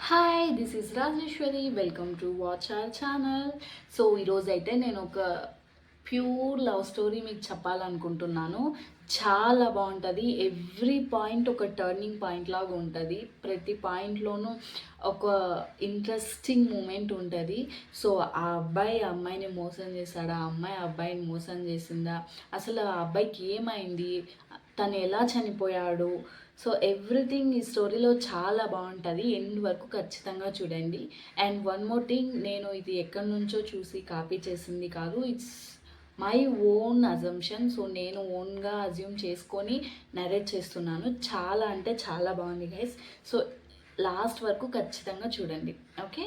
Hi this is Rajeshwari welcome to watch our channel. So ఈరోజు అయితే నేను ఒక ప్యూర్ లవ్ స్టోరీ మీకు చెప్పాలనుకుంటున్నాను. చాలా బాగుంటుంది. ఎవ్రీ పాయింట్ ఒక టర్నింగ్ పాయింట్ లాగా ఉంటుంది. ప్రతి పాయింట్లోనూ ఒక ఇంట్రెస్టింగ్ మూమెంట్ ఉంటుంది. సో ఆ అబ్బాయి ఆ అమ్మాయిని మోసం చేశాడా, ఆ అమ్మాయి ఆ అబ్బాయిని మోసం చేసిందా, అసలు ఆ అబ్బాయికి ఏమైంది, తను ఎలా చనిపోయాడు, సో ఎవ్రీథింగ్ ఈ స్టోరీలో చాలా బాగుంటుంది. ఎండ్ వరకు ఖచ్చితంగా చూడండి. అండ్ వన్ మోర్ థింగ్, నేను ఇది ఎక్కడి నుంచో చూసి కాపీ చేసింది కాదు. It's my own assumption. So నేను ఓన్గా అజ్యూమ్ చేసుకొని నరేట్ చేస్తున్నాను. చాలా అంటే చాలా బాగుంది గైస్. సో లాస్ట్ వరకు ఖచ్చితంగా చూడండి. ఓకే,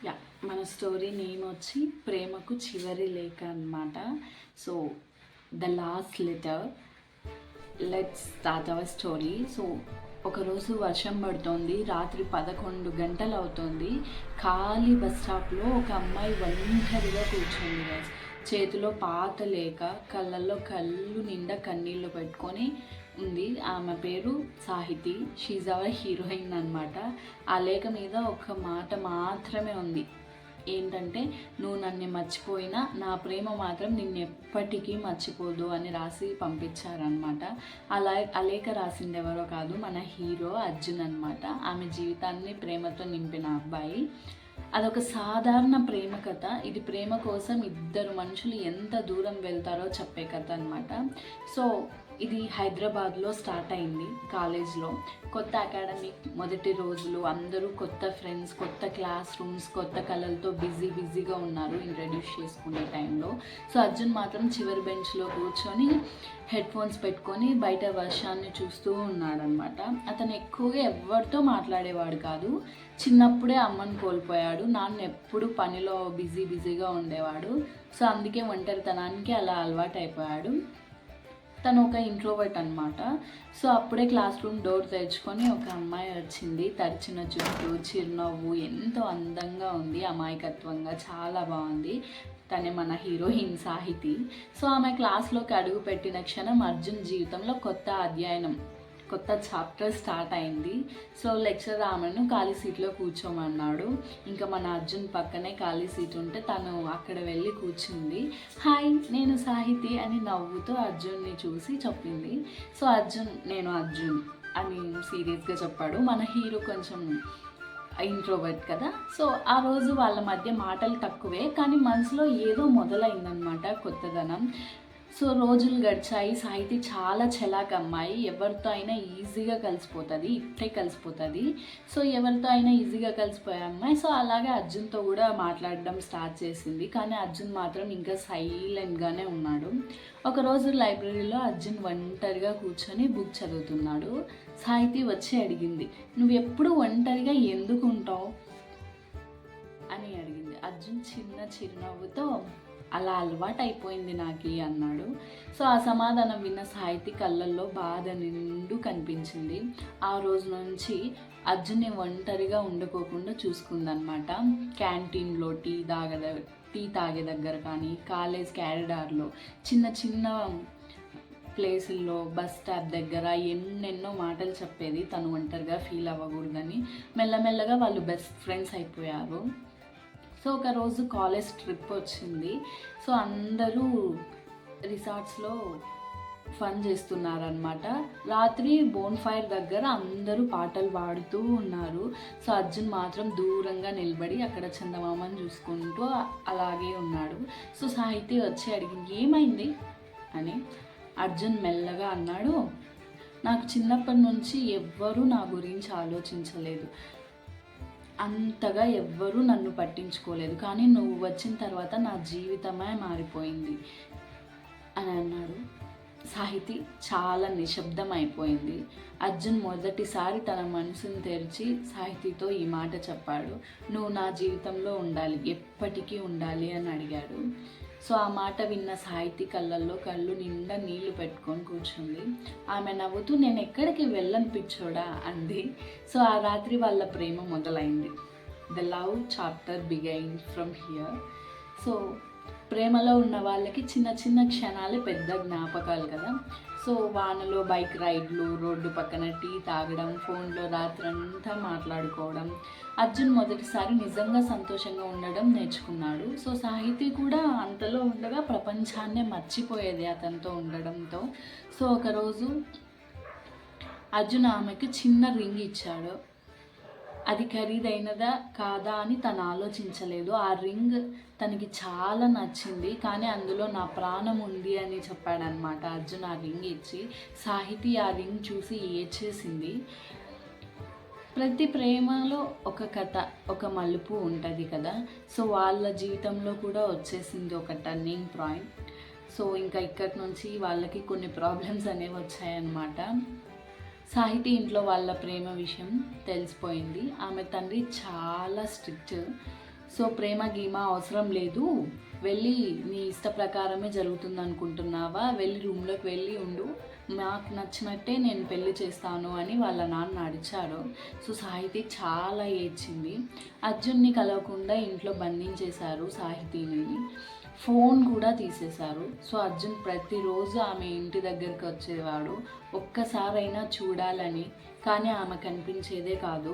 యా, మన స్టోరీ నేమ్ వచ్చి ప్రేమకు చివరి లేఖ అన్నమాట. So the last letter. Let's start our story. So ఒకరోజు వర్షం పడుతోంది. రాత్రి 11 గంటలు అవుతోంది. ఖాళీ బస్ స్టాప్లో ఒక అమ్మాయి ఒంటరిగా కూర్చోంది గైస్. చేతిలో పాత లేక, కళ్ళల్లో కళ్ళు నిండా కన్నీళ్ళు పెట్టుకొని ఉంది. ఆమె పేరు సాహితి. షీజ్ అవర్ హీరోయిన్ అనమాట. ఆ లేఖ మీద ఒక మాట మాత్రమే ఉంది. ఏంటంటే, నువ్వు నన్ను మర్చిపోయినా నా ప్రేమ మాత్రం నిన్ను ఎప్పటికీ మర్చిపోదు అని రాసి పంపించారనమాట. ఆ లేఖ రాసింది ఎవరో కాదు, మన హీరో అర్జున్ అనమాట. ఆమె జీవితాన్ని ప్రేమతో నింపిన అబ్బాయి. అదొక సాధారణ ప్రేమ కథ. ఇది ప్రేమ కోసం ఇద్దరు మనుషులు ఎంత దూరం వెళ్తారో చెప్పే కథ అనమాట. సో ఇది హైదరాబాద్లో స్టార్ట్ అయింది, కాలేజ్లో. కొత్త అకాడమిక్ మొదటి రోజులు, అందరూ కొత్త ఫ్రెండ్స్, కొత్త క్లాస్ రూమ్స్, కొత్త కళలతో బిజీగా ఉన్నారు ఇంట్రడ్యూస్ చేసుకునే టైంలో. సో అర్జున్ మాత్రం చివరి బెంచ్లో కూర్చొని హెడ్ ఫోన్స్ పెట్టుకొని బయట వర్షాన్ని చూస్తూ ఉన్నాడనమాట. అతను ఎక్కువగా ఎవరితో మాట్లాడేవాడు కాదు. చిన్నప్పుడే అమ్మని కోల్పోయాడు. నాన్న ఎప్పుడు పనిలో బిజీగా ఉండేవాడు. సో అందుకే ఒంటరితనానికి అలా అలవాటు అయిపోయాడు. తను ఒక ఇంట్రోవర్ట్ అనమాట. సో అప్పుడే క్లాస్ రూమ్ డోర్ తెరుచుకొని ఒక అమ్మాయి వచ్చింది. తరిచిన జుట్టు, చిరునవ్వు, ఎంతో అందంగా ఉంది, అమాయకత్వంగా చాలా బాగుంది. తనే మన హీరోయిన్ సాహితి. సో ఆమె క్లాస్లోకి అడుగు పెట్టిన క్షణం అర్జున్ జీవితంలో కొత్త అధ్యయనం, కొత్త చాప్టర్ స్టార్ట్ అయింది. సో లెక్చరర్ ఆమెను ఖాళీ సీట్లో కూర్చోమన్నాడు. ఇంకా మన అర్జున్ పక్కనే ఖాళీ సీట్ ఉంటే తను అక్కడ వెళ్ళి కూర్చుంది. హాయ్, నేను సాహితి అని నవ్వుతూ అర్జున్ని చూసి చెప్పింది. సో నేను అర్జున్ అని సీరియస్గా చెప్పాడు. మన హీరో కొంచెం ఇంట్రోవర్ట్ కదా. సో ఆ రోజు వాళ్ళ మధ్య మాటలు తక్కువే, కానీ మనసులో ఏదో మొదలైందనమాట, కొత్తదనం. సో రోజులు గడిచాయి. సాహితి చాలా చలాక్ అమ్మాయి. ఎవరితో అయినా ఈజీగా కలిసిపోతుంది, ఇట్టే కలిసిపోతుంది. సో ఎవరితో అయినా ఈజీగా కలిసిపోయే అమ్మాయి. సో అలాగే అర్జున్తో కూడా మాట్లాడడం స్టార్ట్ చేసింది. కానీ అర్జున్ మాత్రం ఇంకా సైలెంట్గానే ఉన్నాడు. ఒకరోజు లైబ్రరీలో అర్జున్ ఒంటరిగా కూర్చొని బుక్ చదువుతున్నాడు. సాహితి వచ్చి అడిగింది, నువ్వు ఎప్పుడు ఒంటరిగా ఎందుకు ఉంటావు అని అడిగింది. అర్జున్ చిన్న చిరునవ్వుతో, అలా అలవాటు అయిపోయింది నాకు అన్నాడు. సో ఆ సమాధానం విన్న సాహితి కళ్ళల్లో బాధ నిండు కనిపించింది. ఆ రోజు నుంచి అర్జున్ని ఒంటరిగా ఉండకోకుండా చూసుకుందనమాట. క్యాంటీన్లో టీ తాగే దగ్గర కానీ, కాలేజ్ క్యారిడార్లో, చిన్న ప్లేసుల్లో, బస్ స్టాప్ దగ్గర ఎన్నెన్నో మాటలు చెప్పేది. తను ఒంటరిగా ఫీల్ అవ్వకూడదని. మెల్లమెల్లగా వాళ్ళు బెస్ట్ ఫ్రెండ్స్ అయిపోయారు. సో ఒకరోజు కాలేజ్ ట్రిప్ వచ్చింది. సో అందరూ రిసార్ట్స్లో ఫన్ చేస్తున్నారనమాట. రాత్రి బోన్ ఫైర్ దగ్గర అందరూ పాటలు పాడుతూ ఉన్నారు. సో అర్జున్ మాత్రం దూరంగా నిలబడి అక్కడ చందమామని చూసుకుంటూ అలాగే ఉన్నాడు. సో సాహితి వచ్చి అడిగింది, ఏమైంది అని. అర్జున్ మెల్లగా అన్నాడు, నాకు చిన్నప్పటి నుంచి ఎవ్వరూ నా గురించి ఆలోచించలేదు, అంతగా ఎవ్వరూ నన్ను పట్టించుకోలేదు, కానీ నువ్వు వచ్చిన తర్వాత నా జీవితమే మారిపోయింది అని అన్నాడు. సాహితి చాలా నిశ్శబ్దం అయిపోయింది. అర్జున్ మొదటిసారి తన మనసును తెరిచి సాహితితో ఈ మాట చెప్పాడు, నువ్వు నా జీవితంలో ఉండాలి, ఎప్పటికీ ఉండాలి అని అడిగాడు. సో ఆ మాట విన్న సాహితి కళ్ళల్లో కళ్ళు నిండా నీళ్లు పెట్టుకొని కూర్చుంది. ఆమె నవ్వుతూ, నేను ఎక్కడికి వెళ్ళను పిచ్చోడా అంది. సో ఆ రాత్రి వాళ్ళ ప్రేమ మొదలైంది. The love chapter begin from here. So ప్రేమలో ఉన్న వాళ్ళకి చిన్న చిన్న క్షణాలే పెద్ద జ్ఞాపకాలు కదా. సో వానలో బైక్ రైడ్లు, రోడ్డు పక్కన టీ తాగడం, ఫోన్లో రాత్రంతా మాట్లాడుకోవడం. అర్జున్ మొదటిసారి నిజంగా సంతోషంగా ఉండడం నేర్చుకున్నాడు. సో సాహితీ కూడా అంతలో ఉండగా ప్రపంచాన్నే మర్చిపోయేది అతనితో ఉండడంతో. సో ఒకరోజు అర్జున్ ఆమెకు చిన్న రింగ్ ఇచ్చాడు. అది ఖరీదైనదా కాదా అని తను ఆలోచించలేదు. ఆ రింగ్ తనకి చాలా నచ్చింది, కానీ అందులో నా ప్రాణం ఉంది అని చెప్పాడనమాట అర్జున్ ఆ రింగ్ ఇచ్చి. సాహితీ ఆ రింగ్ చూసి ఏడ్చేసింది. ప్రతి ప్రేమలో ఒక కథ, ఒక మలుపు ఉంటుంది కదా. సో వాళ్ళ జీవితంలో కూడా వచ్చేసింది ఒక టర్నింగ్ పాయింట్. సో ఇంకా ఇక్కడి నుంచి వాళ్ళకి కొన్ని ప్రాబ్లమ్స్ అనేవి వచ్చాయన్నమాట. సాహితీ ఇంట్లో వాళ్ళ ప్రేమ విషయం తెలిసిపోయింది. ఆమె తండ్రి చాలా స్ట్రిక్ట్. సో ప్రేమ గీమ అవసరం లేదు, వెళ్ళి నీ ఇష్ట ప్రకారమే జరుగుతుంది అనుకుంటున్నావా, వెళ్ళి రూమ్లోకి వెళ్ళి ఉండు, నాకు నచ్చినట్టే నేను పెళ్లి చేస్తాను అని వాళ్ళ నాన్న అడిచారు. సో సాహితీ చాలా ఏడ్చింది. అర్జున్ని కలవకుండా ఇంట్లో బంధించేశారు సాహితీని. ఫోన్ కూడా తీసేశారు. సో అర్జున్ ప్రతిరోజు ఆమె ఇంటి దగ్గరికి వచ్చేవాడు, ఒక్కసారైనా చూడాలని. కానీ ఆమె కనిపించేదే కాదు.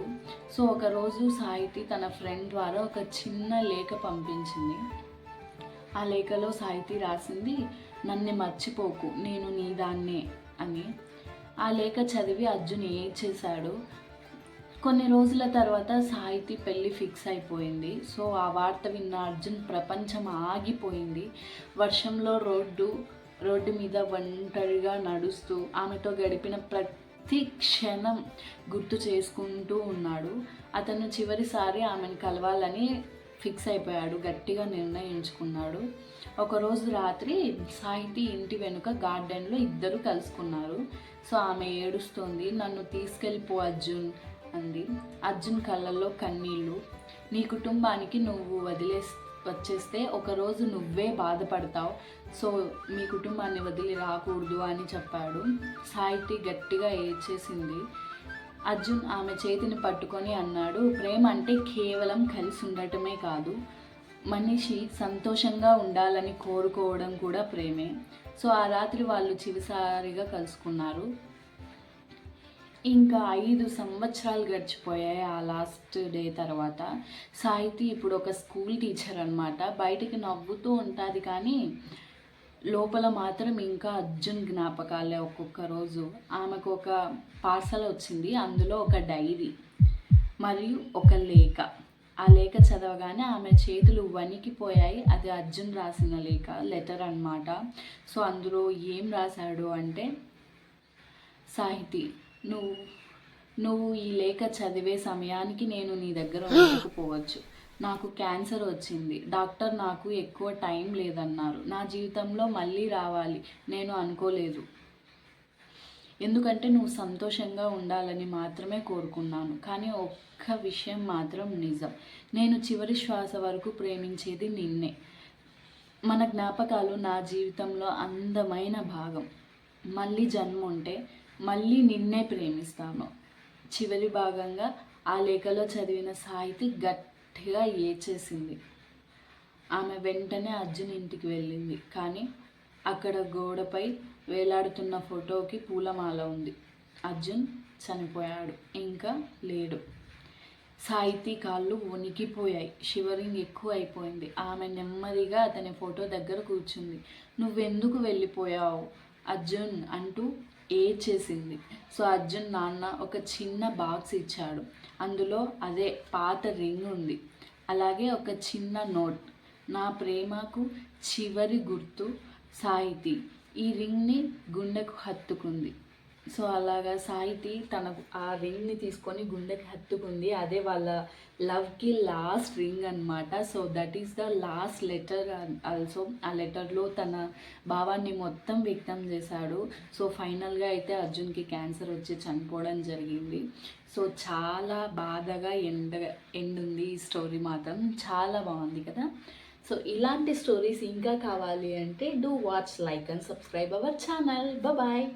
సో ఒకరోజు సాహితీ తన ఫ్రెండ్ ద్వారా ఒక చిన్న లేఖ పంపించింది. ఆ లేఖలో సాహితీ రాసింది, నన్ను మర్చిపోకు, నేను నీ దాన్నే అని. ఆ లేఖ చదివి అర్జున్ ఏడ్చేశాడు. కొన్ని రోజుల తర్వాత సాహితీ పెళ్ళి ఫిక్స్ అయిపోయింది. సో ఆ వార్త విన్న అర్జున్ ప్రపంచం ఆగిపోయింది. వర్షంలో రోడ్డు మీద ఒంటరిగా నడుస్తూ ఆమెతో గడిపిన ప్రతి క్షణం గుర్తు చేసుకుంటూ ఉన్నాడు. అతను చివరిసారి ఆమెను కలవాలని ఫిక్స్ అయిపోయాడు, గట్టిగా నిర్ణయించుకున్నాడు. ఒకరోజు రాత్రి సాహితీ ఇంటి వెనుక గార్డెన్లో ఇద్దరు కలుసుకున్నారు. సో ఆమె ఏడుస్తోంది, నన్ను తీసుకెళ్ళిపో అర్జున్ అంది. అర్జున్ కళ్ళల్లో కన్నీళ్ళు. నీ కుటుంబానికి నువ్వు వచ్చేస్తే ఒకరోజు నువ్వే బాధపడతావు. సో మీ కుటుంబాన్ని వదిలి రాకూడదు అని చెప్పాడు. సాహితీ గట్టిగా ఏడ్చేసింది. అర్జున్ ఆమె చేతిని పట్టుకొని అన్నాడు, ప్రేమ అంటే కేవలం కలిసి ఉండటమే కాదు, మనిషి సంతోషంగా ఉండాలని కోరుకోవడం కూడా ప్రేమే. సో ఆ రాత్రి వాళ్ళు చివరిసారిగా కలుసుకున్నారు. ఇంకా 5 సంవత్సరాలు గడిచిపోయాయి. ఆ లాస్ట్ డే తర్వాత సాహితీ ఇప్పుడు ఒక స్కూల్ టీచర్ అనమాట. బయటికి నవ్వుతూ ఉంటుంది, కానీ లోపల మాత్రం ఇంకా అర్జున్ జ్ఞాపకాలే. ఒక్కొక్క రోజు ఆమెకు ఒక పార్సల్ వచ్చింది, అందులో ఒక డైరీ మరియు ఒక లేఖ. ఆ లేఖ చదవగానే ఆమె చేతులు వణికిపోయాయి. అది అర్జున్ రాసిన లెటర్ అన్నమాట. సో అందులో ఏం రాశాడు అంటే, సాహితీ, నువ్వు ఈ లేఖ చదివే సమయానికి నేను నీ దగ్గర ఉండకపోవచ్చు. నాకు క్యాన్సర్ వచ్చింది, డాక్టర్ నాకు ఎక్కువ టైం లేదన్నారు. నా జీవితంలో మళ్ళీ రావాలి నేను అనుకోలేదు, ఎందుకంటే నువ్వు సంతోషంగా ఉండాలని మాత్రమే కోరుకున్నాను. కానీ ఒక్క విషయం మాత్రం నిజం, నేను చివరి శ్వాస వరకు ప్రేమించేది నిన్నే. మన జ్ఞాపకాలు నా జీవితంలో అందమైన భాగం. మళ్ళీ జన్మ ఉంటే మళ్ళీ నిన్నే ప్రేమిస్తాను. చివరి భాగంగా ఆ లేఖలో చదివిన సాహితీ గట్టిగా ఏడ్చేసింది. ఆమె వెంటనే అర్జున్ ఇంటికి వెళ్ళింది, కానీ అక్కడ గోడపై వేలాడుతున్న ఫోటోకి పూలమాల ఉంది. అర్జున్ చనిపోయాడు, ఇంకా లేడు. సాహితీ కాళ్ళు వణికిపోయాయి, షివరింగ్ ఎక్కువ అయిపోయింది. ఆమె నెమ్మదిగా అతని ఫోటో దగ్గర కూర్చుంది. నువ్వెందుకు వెళ్ళిపోయావు అర్జున్ అంటూ ఏడ్చేసింది. సో అర్జున్ నాన్న ఒక చిన్న బాక్స్ ఇచ్చాడు, అందులో అదే పాత రింగ్ ఉంది, అలాగే ఒక చిన్న నోట్, నా ప్రేమకు చివరి గుర్తు సాహితీ. ఈ రింగ్ని గుండెకు హత్తుకుంది. సో అలాగా సాహితీ తనకు ఆ రింగ్ని తీసుకొని గుండెకి హత్తుకుంది. అదే వాళ్ళ లవ్కి లాస్ట్ రింగ్ అనమాట. So that is the last letter also. ఆ లెటర్లో తన భావాన్ని మొత్తం వ్యక్తం చేశాడు. సో ఫైనల్గా అయితే అర్జున్కి క్యాన్సర్ వచ్చి చనిపోవడం జరిగింది. సో చాలా బాధగా ఎండ్ ఉంది. ఈ స్టోరీ మాత్రం చాలా బాగుంది కదా. సో ఇలాంటి స్టోరీస్ ఇంకా కావాలి అంటే do watch, like and subscribe our channel. Bye.